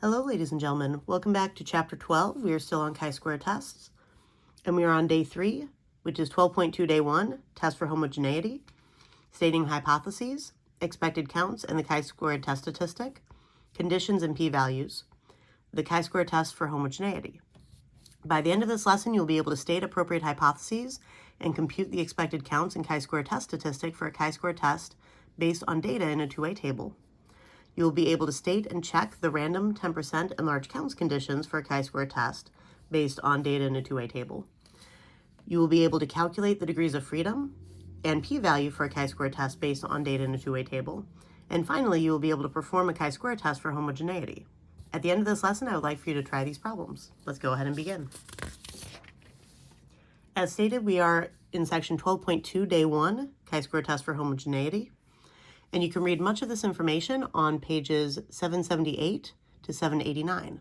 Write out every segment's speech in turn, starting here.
Hello, ladies and gentlemen. Welcome back to Chapter 12. We are still on chi-square tests, and we are on Day 3, which is 12.2 Day 1, Test for Homogeneity, stating hypotheses, expected counts, and the chi-square test statistic, conditions and p-values, the chi-square test for homogeneity. By the end of this lesson, you'll be able to state appropriate hypotheses and compute the expected counts and chi-square test statistic for a chi-square test based on data in a two-way table. You will be able to state and check the random 10% and large counts conditions for a chi-square test based on data in a two-way table. You will be able to calculate the degrees of freedom and p-value for a chi-square test based on data in a two-way table. And finally, you will be able to perform a chi-square test for homogeneity. At the end of this lesson, I would like for you to try these problems. Let's go ahead and begin. As stated, we are in section 12.2, Day 1, chi-square test for homogeneity. And you can read much of this information on pages 778 to 789.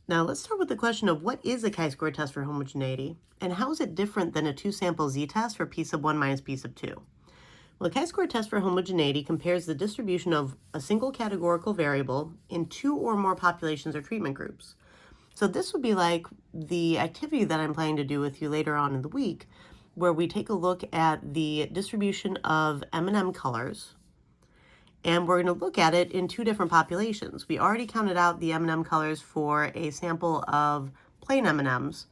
Now let's start with the question of what is a chi-square test for homogeneity and how is it different than a two-sample z-test for p sub 1 minus p sub 2? Well, a chi-square test for homogeneity compares the distribution of a single categorical variable in two or more populations or treatment groups. So this would be like the activity that I'm planning to do with you later on in the week, where we take a look at the distribution of M&M colors, and we're going to look at it in two different populations. We already counted out the M&M colors for a sample of plain M&Ms.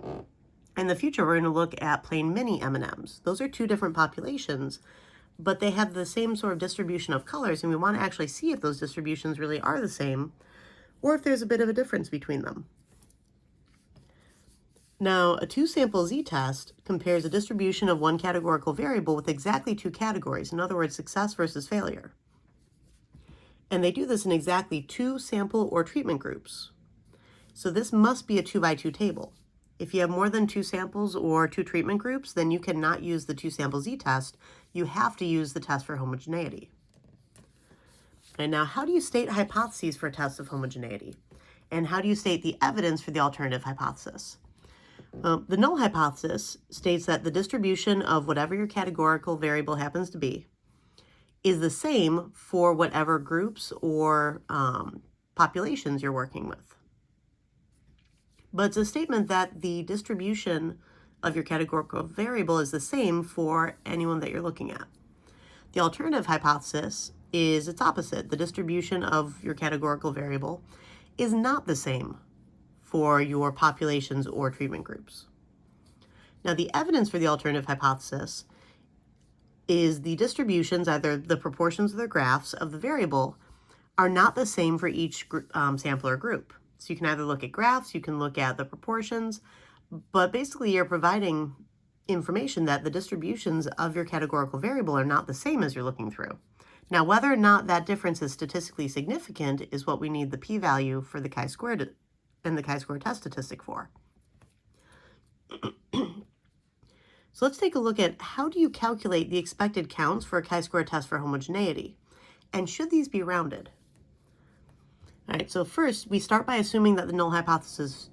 In the future, we're going to look at plain mini M&Ms. Those are two different populations, but they have the same sort of distribution of colors, and we want to actually see if those distributions really are the same, or if there's a bit of a difference between them. Now, a two-sample z-test compares a distribution of one categorical variable with exactly two categories, in other words, success versus failure. And they do this in exactly two sample or treatment groups. So this must be a 2x2 table. If you have more than two samples or two treatment groups, then you cannot use the two-sample z-test. You have to use the test for homogeneity. And now, how do you state hypotheses for a test of homogeneity? And how do you state the evidence for the alternative hypothesis? The null hypothesis states that the distribution of whatever your categorical variable happens to be is the same for whatever groups or populations you're working with. But it's a statement that the distribution of your categorical variable is the same for anyone that you're looking at. The alternative hypothesis is its opposite. The distribution of your categorical variable is not the same for your populations or treatment groups. Now, the evidence for the alternative hypothesis is the distributions, either the proportions or the graphs of the variable, are not the same for each sample or group. So you can either look at graphs, you can look at the proportions, but basically you're providing information that the distributions of your categorical variable are not the same as you're looking through. Now, whether or not that difference is statistically significant is what we need the p-value for the chi-squared and the chi-square test statistic for. So let's take a look at how do you calculate the expected counts for a chi-square test for homogeneity, and should these be rounded? All right, so first we start by assuming that the null hypothesis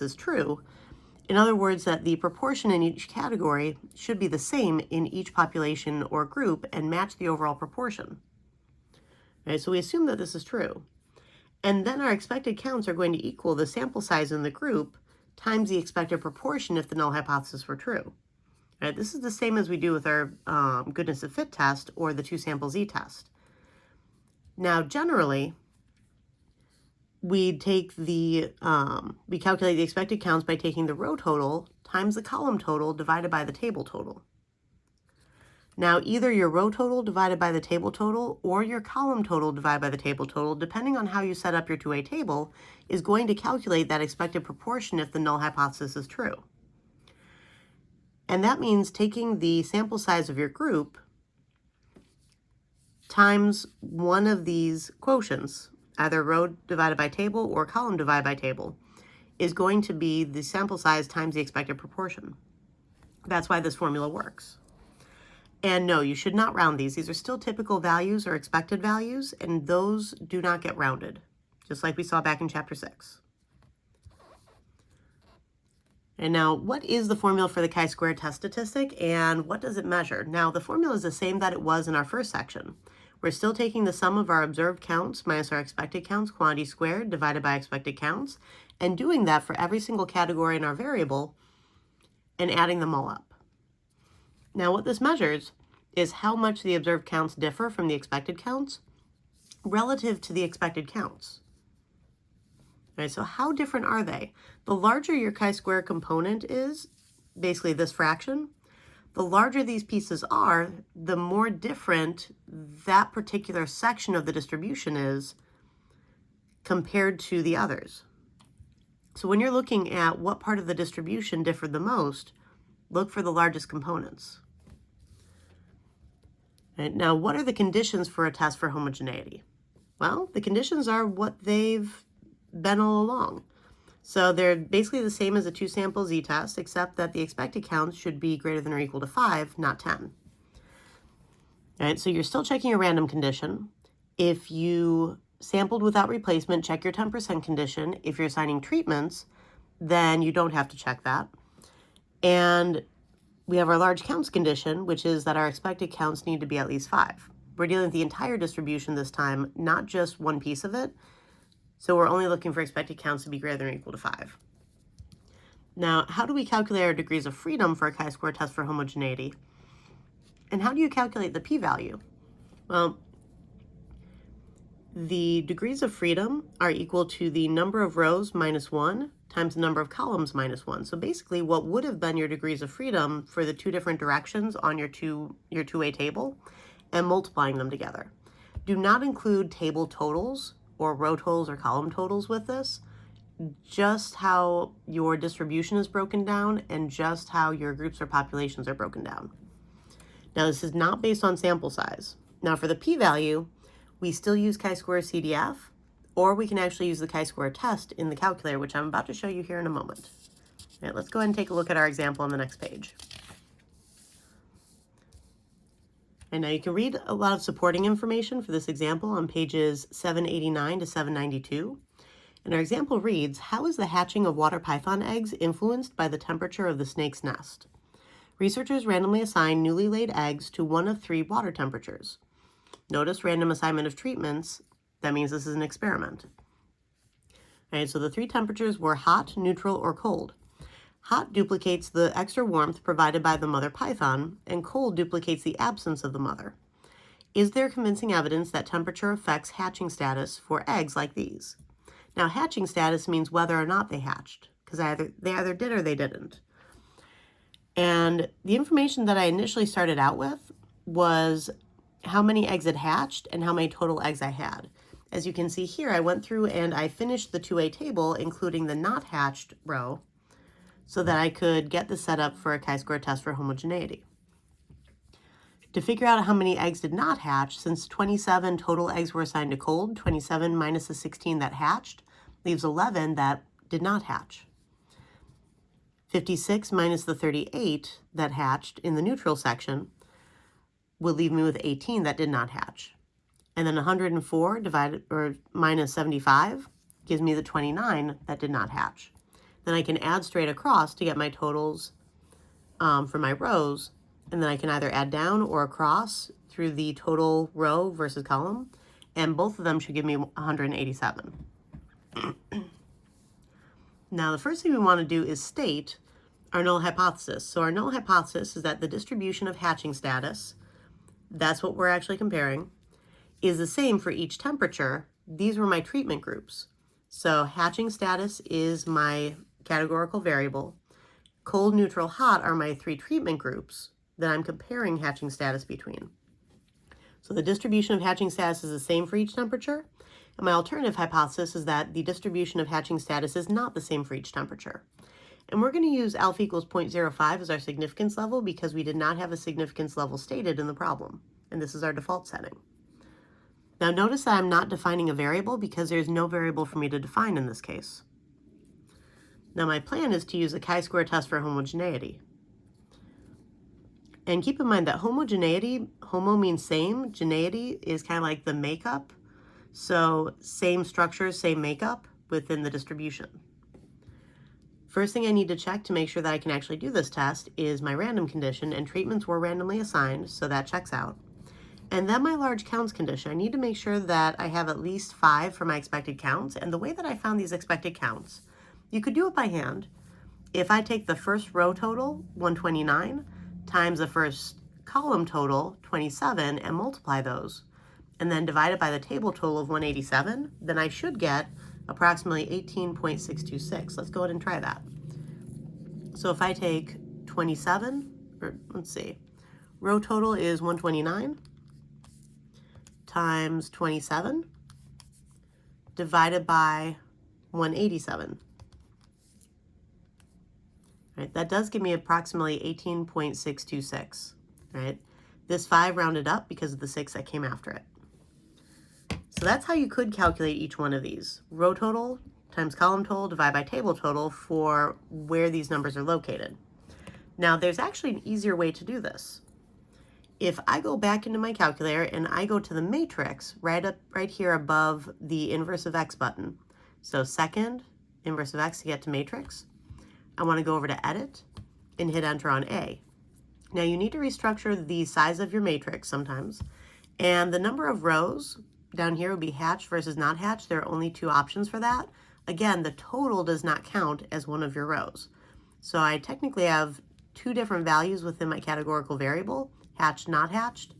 is true. In other words, that the proportion in each category should be the same in each population or group and match the overall proportion. All right, so we assume that this is true. And then our expected counts are going to equal the sample size in the group times the expected proportion if the null hypothesis were true. All right, this is the same as we do with our goodness of fit test or the two-sample z-test. Now, generally, we calculate the expected counts by taking the row total times the column total divided by the table total. Now, either your row total divided by the table total or your column total divided by the table total, depending on how you set up your two-way table, is going to calculate that expected proportion if the null hypothesis is true. And that means taking the sample size of your group times one of these quotients, either row divided by table or column divided by table, is going to be the sample size times the expected proportion. That's why this formula works. And no, you should not round these. These are still typical values or expected values, and those do not get rounded, just like we saw back in Chapter 6. And now, what is the formula for the chi-square test statistic, and what does it measure? Now, the formula is the same that it was in our first section. We're still taking the sum of our observed counts minus our expected counts, quantity squared, divided by expected counts, and doing that for every single category in our variable and adding them all up. Now what this measures is how much the observed counts differ from the expected counts relative to the expected counts. All right, so how different are they? The larger your chi-square component is, basically this fraction, the larger these pieces are, the more different that particular section of the distribution is compared to the others. So when you're looking at what part of the distribution differed the most, look for the largest components. Right, now, what are the conditions for a test for homogeneity? Well, the conditions are what they've been all along. So they're basically the same as a two-sample z-test, except that the expected counts should be greater than or equal to 5, not 10. All right, so you're still checking a random condition. If you sampled without replacement, check your 10% condition. If you're assigning treatments, then you don't have to check that. And we have our large counts condition, which is that our expected counts need to be at least 5. We're dealing with the entire distribution this time, not just one piece of it. So we're only looking for expected counts to be greater than or equal to 5. Now, how do we calculate our degrees of freedom for a chi-square test for homogeneity? And how do you calculate the p-value? Well, the degrees of freedom are equal to the number of rows minus 1 times the number of columns minus 1. So basically what would have been your degrees of freedom for the two different directions on your two-way table and multiplying them together. Do not include table totals or row totals or column totals with this, just how your distribution is broken down and just how your groups or populations are broken down. Now this is not based on sample size. Now for the p-value, we still use chi-square CDF, or we can actually use the chi-square test in the calculator, which I'm about to show you here in a moment. All right, let's go ahead and take a look at our example on the next page. And now you can read a lot of supporting information for this example on pages 789 to 792. And our example reads, how is the hatching of water python eggs influenced by the temperature of the snake's nest? Researchers randomly assign newly laid eggs to one of 3 water temperatures. Notice random assignment of treatments. That means this is an experiment. All right, so the 3 temperatures were hot, neutral, or cold. Hot duplicates the extra warmth provided by the mother python, and cold duplicates the absence of the mother. Is there convincing evidence that temperature affects hatching status for eggs like these? Now, hatching status means whether or not they hatched, because they either did or they didn't. And the information that I initially started out with was how many eggs had hatched and how many total eggs I had. As you can see here, I went through and I finished the two-way table, including the not hatched row, so that I could get this set up for a chi-square test for homogeneity. To figure out how many eggs did not hatch, since 27 total eggs were assigned to cold, 27 minus the 16 that hatched leaves 11 that did not hatch. 56 minus the 38 that hatched in the neutral section will leave me with 18 that did not hatch. And then 104 divided or minus 75 gives me the 29 that did not hatch. Then I can add straight across to get my totals for my rows, and then I can either add down or across through the total row versus column, and both of them should give me 187. Now the first thing we want to do is state our null hypothesis. So our null hypothesis is that the distribution of hatching status, that's what we're actually comparing, is the same for each temperature. These were my treatment groups. So hatching status is my categorical variable. Cold, neutral, hot are my 3 treatment groups that I'm comparing hatching status between. So the distribution of hatching status is the same for each temperature. And my alternative hypothesis is that the distribution of hatching status is not the same for each temperature. And we're going to use alpha equals 0.05 as our significance level because we did not have a significance level stated in the problem. And this is our default setting. Now notice that I'm not defining a variable because there's no variable for me to define in this case. Now my plan is to use a chi-square test for homogeneity. And keep in mind that homogeneity, homo means same, geneity is kind of like the makeup. So same structures, same makeup within the distribution. First thing I need to check to make sure that I can actually do this test is my random condition, and treatments were randomly assigned, so that checks out. And then my large counts condition. I need to make sure that I have at least 5 for my expected counts. And the way that I found these expected counts, you could do it by hand. If I take the first row total, 129, times the first column total, 27, and multiply those, and then divide it by the table total of 187, then I should get approximately 18.626. Let's go ahead and try that. So if I take 27, or let's see, row total is 129 times 27 divided by 187. Right, that does give me approximately 18.626, right? This 5 rounded up because of the 6 that came after it. So that's how you could calculate each one of these. Row total times column total divided by table total for where these numbers are located. Now there's actually an easier way to do this. If I go back into my calculator and I go to the matrix right here above the inverse of x button. So second, inverse of x to get to matrix. I want to go over to edit and hit enter on A. Now you need to restructure the size of your matrix sometimes. And the number of rows down here would be hatched versus not hatched. There are only 2 options for that. Again, the total does not count as one of your rows. So I technically have 2 different values within my categorical variable, hatched, not hatched.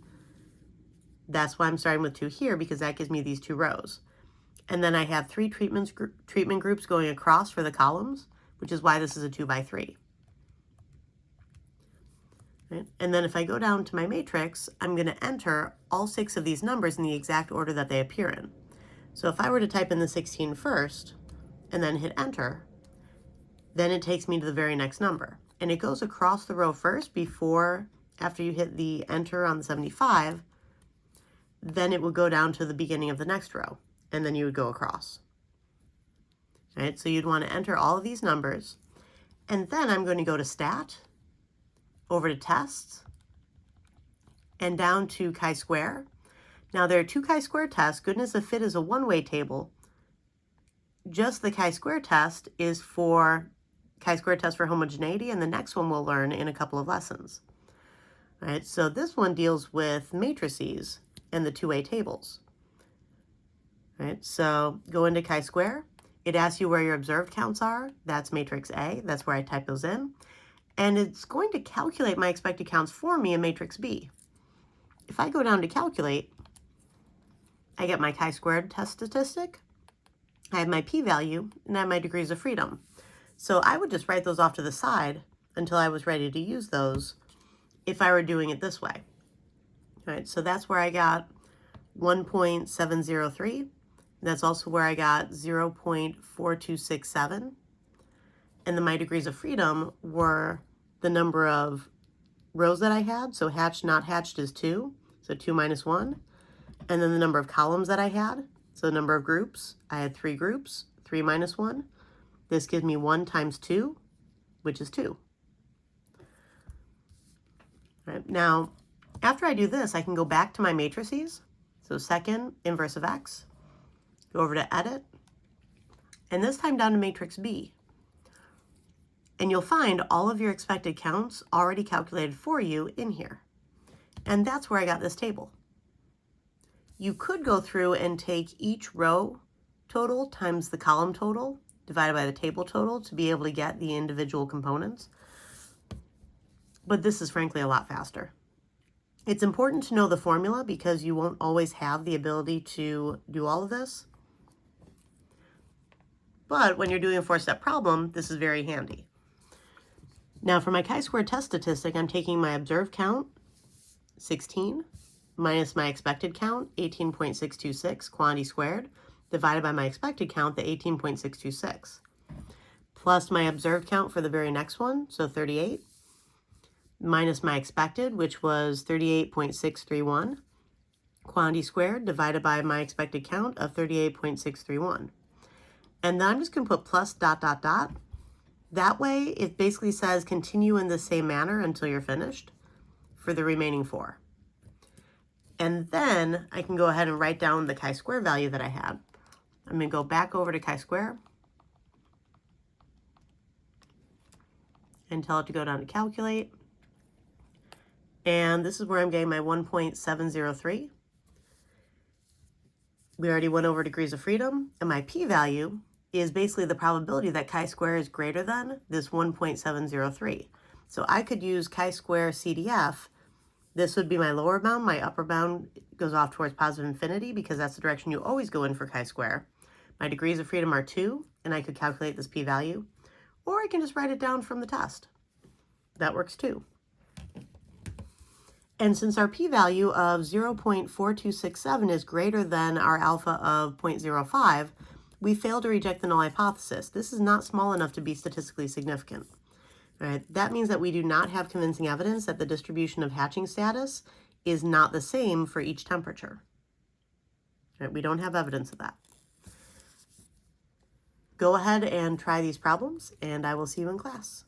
That's why I'm starting with 2 here, because that gives me these 2 rows. And then I have 3 treatment groups going across for the columns, which is why this is a 2 by 3. Right? And then if I go down to my matrix, I'm going to enter all 6 of these numbers in the exact order that they appear in. So if I were to type in the 16 first and then hit enter, then it takes me to the very next number. And it goes across the row first after you hit the enter on the 75, then it would go down to the beginning of the next row, and then you would go across. Right, so you'd want to enter all of these numbers, and then I'm going to go to stat, over to tests, and down to chi-square. Now there are 2 chi-square tests. Goodness of fit is a one-way table. Just the chi-square test is for chi-square test for homogeneity, and the next one we'll learn in a couple of lessons. All right, so this one deals with matrices and the 2-way tables. All right, so go into chi-square. It asks you where your observed counts are. That's matrix A. That's where I type those in. And it's going to calculate my expected counts for me in matrix B. If I go down to calculate, I get my chi-squared test statistic. I have my p-value, and I have my degrees of freedom. So I would just write those off to the side until I was ready to use those if I were doing it this way. All right, so that's where I got 1.703. That's also where I got 0.4267. And then my degrees of freedom were the number of rows that I had. So hatched, not hatched is 2. So 2 minus 1. And then the number of columns that I had. So the number of groups. I had 3 groups. 3 minus 1. This gives me 1 times 2, which is 2. All right, now, after I do this, I can go back to my matrices. So second, inverse of x. Go over to edit, and this time down to matrix B. And you'll find all of your expected counts already calculated for you in here. And that's where I got this table. You could go through and take each row total times the column total divided by the table total to be able to get the individual components. But this is frankly a lot faster. It's important to know the formula because you won't always have the ability to do all of this. But when you're doing a 4-step problem, this is very handy. Now for my chi-square test statistic, I'm taking my observed count, 16, minus my expected count, 18.626, quantity squared, divided by my expected count, the 18.626, plus my observed count for the very next one, so 38, minus my expected, which was 38.631, quantity squared, divided by my expected count of 38.631. And then I'm just going to put plus ... That way, it basically says continue in the same manner until you're finished for the remaining 4. And then I can go ahead and write down the chi-square value that I had. I'm going to go back over to chi-square and tell it to go down to calculate. And this is where I'm getting my 1.703. We already went over degrees of freedom, and my p-value is basically the probability that chi-square is greater than this 1.703. So I could use chi-square CDF. This would be my lower bound. My upper bound goes off towards positive infinity because that's the direction you always go in for chi-square. My degrees of freedom are 2, and I could calculate this p-value. Or I can just write it down from the test. That works too. And since our p-value of 0.4267 is greater than our alpha of 0.05, we fail to reject the null hypothesis. This is not small enough to be statistically significant. All right, that means that we do not have convincing evidence that the distribution of hatching status is not the same for each temperature. All right, we don't have evidence of that. Go ahead and try these problems, and I will see you in class.